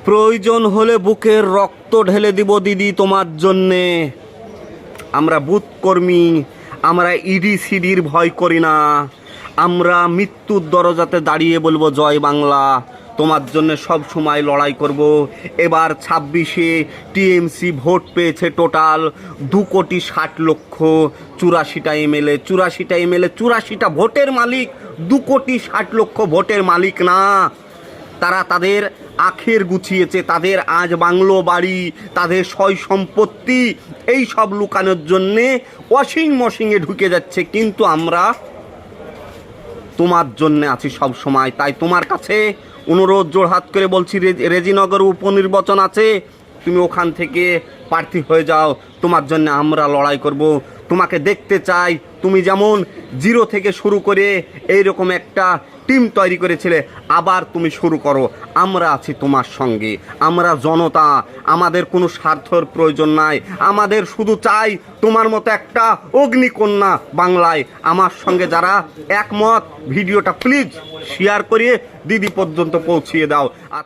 প্রয়োজন হলে বুকের রক্ত ঢেলে দিব দিদি তোমার জন্যে। আমরা বুথ কর্মী, আমরা ইডি সিডির ভয় করি না। আমরা মৃত্যুর দরজাতে দাঁড়িয়ে বলবো জয় বাংলা। তোমার জন্য সব সময় লড়াই করব। এবার 26-এ টিএমসি ভোট পেয়েছে টোটাল 2,60,00,000। 84টা এমএলএ 84টা ভোটের মালিক। 2,60,00,000 ভোটের মালিক না। তারা তাদের আখের গুছিয়েছে, তাদের আজ বাংলো বাড়ি, তাদের সয় সম্পত্তি এই সব লুকানোর জন্যে ওয়াশিং মেশিনে ঢুকে যাচ্ছে। কিন্তু আমরা তোমার জন্যে আছি সব সময়। তাই তোমার কাছে অনুরোধ জোড়হাত করে বলছি, রেজিনগর উপনির্বাচন আছে, তুমি ওখান থেকে প্রার্থী হয়ে যাও। তোমার জন্য আমরা লড়াই করব। তোমাকে দেখতে চাই তুমি যেমন জিরো থেকে শুরু করে এইরকম একটা টিম তৈরি করেছিলে, আবার তুমি শুরু করো। আমরা আছি তোমার সঙ্গে। আমরা জনতা, আমাদের কোনো স্বার্থর প্রয়োজন নাই। আমাদের শুধু চাই তোমার মতো একটা অগ্নিকন্যা বাংলায়। আমার সঙ্গে যারা একমত, ভিডিওটা প্লিজ শেয়ার করিয়ে দিদি পর্যন্ত পৌঁছিয়ে দাও। আর